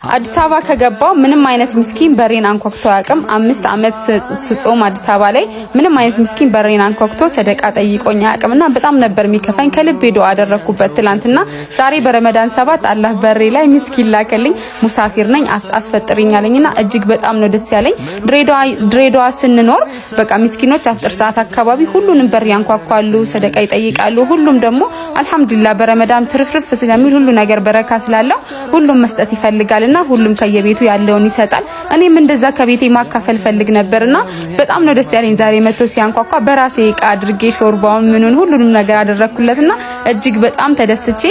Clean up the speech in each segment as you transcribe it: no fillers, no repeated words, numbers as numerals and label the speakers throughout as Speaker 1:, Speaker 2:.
Speaker 1: አዲስ አበባ ከገባው ምንም አይነት ምስኪን በሬን አንኳክቶ አያውቅም። 5 አመት ስጾም አዲስ አበባ ላይ ምንም አይነት ምስኪን በሬን አንኳክቶ ሰደቃ ጠይቆኝ አያውቅምና በጣም ነበር የሚከፋኝ። ከልቤ ዱአ አደረኩበት ትላንትና። ዛሬ በረመዳን 7 አላህ በሬ ላይ ምስኪን ላከልኝ። ሙሳፊር ነኝ አስፈጥሪኛለኝና እጅግ በጣም ነው ደስ ያለኝ። ድሬዳዋ ስንኖር በቃ ምስኪኖች አፍጥር ሰዓት አካባቢ ሁሉንም በር ያንኳኳሉ፣ ሰደቃ ይጠይቃሉ። ሁሉም ደግሞ አልহামዱሊላህ በረመዳን ትርፍርፍ ስለሚል ሁሉ ነገር በረካ ስላለው ሁሉም መስጠት ይፈልጋል። ሁሉም ከየቤቱ ያለውን ይሰጣል። እኔም እንደዛ ከቤቴ ማካፈል ፈልግ ነበርና በጣም ነው ደስ ያለኝ። ዛሬ መጥቶ ሲያንኳኳ በራሴ ዕቃ አድርጌ ሾርባውን ምኑን ሁሉንም ነገር አደረኩለትና እጅግ በጣም ተደስቼ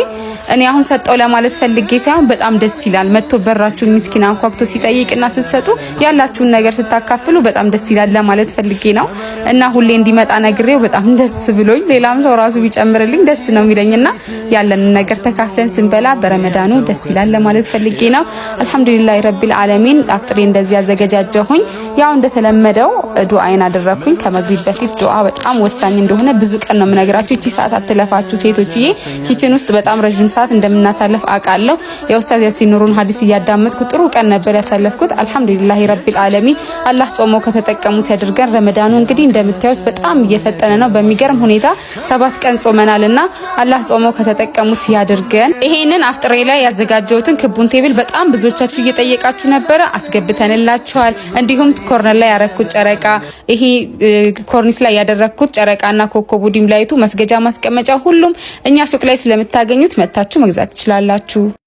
Speaker 1: እኔ አሁን ሰጠው ለማለት ፈልጌ ሳይሆን በጣም ደስ ይላል። መጥቶ በራችሁን ምስኪን አንኳክቶ ሲጠይቅና ስትሰጡ ያላችሁን ነገር ስታካፍሉ በጣም ደስ ይላል ለማለት ፈልጌ ነው እና ሁሌ እንዲመጣ ነግሬው በጣም ደስ ብሎኝ ሌላም ሰው ራሱ ቢጨምርልኝ ደስ ነው የሚለኝና ያለንን ነገር ተካፍለን ስንበላ በረመዳኑ ደስ ይላል ለማለት ፈልጌ ነው። አልহামዱሊላህ ረቢል ዓለሚን አፍጥሬ እንደዚህ ያዘጋጃጀሁኝ። ያው እንደተለመደው ዱአይን አደረኩኝ። ከመግቢት በፊት ዱአ በጣም ወሳኝ እንደሆነ ብዙ ቀን ነው የምነግራችሁ። እቺ ሰዓት አትለፋችሁ ሴቶችዬ። ኪችን ውስጥ በጣም ረጅም ሰዓት እንደምናሳልፍ አውቃለሁ። የኡስታዝ ያሲን ኑሩን ሐዲስ እያዳመጥኩ ጥሩ ቀን ነበር ያሳለፍኩት። አልহামዱሊላህ ረቢል ዓለሚን አላህ ጾሞ ከተጠቀሙት ያድርገን። ረመዳኑ እንግዲህ እንደምታዩት በጣም እየፈጠነ ነው በሚገርም ሁኔታ። 7 ቀን ጾመናልና አላህ ጾሞ ከተጠቀሙት ያድርገን። ይሄንን አፍጥሬ ላይ ያዘጋጀሁትን ክቡን ቴብል በጣም ብዙዎቻችሁ እየጠየቃችሁ ነበር፣ አስገብተንላችኋል። እንዲሁም ኮርነር ላይ ያረኩት ጨረቃ፣ ይሄ ኮርኒስ ላይ ያደረኩት ጨረቃና ኮከቡ ዲም ላይቱ መስገጃ ማስቀመጫ ሁሉም እኛ ሱቅ ላይ ስለምታገኙት መታችሁ መግዛት ትችላላችሁ።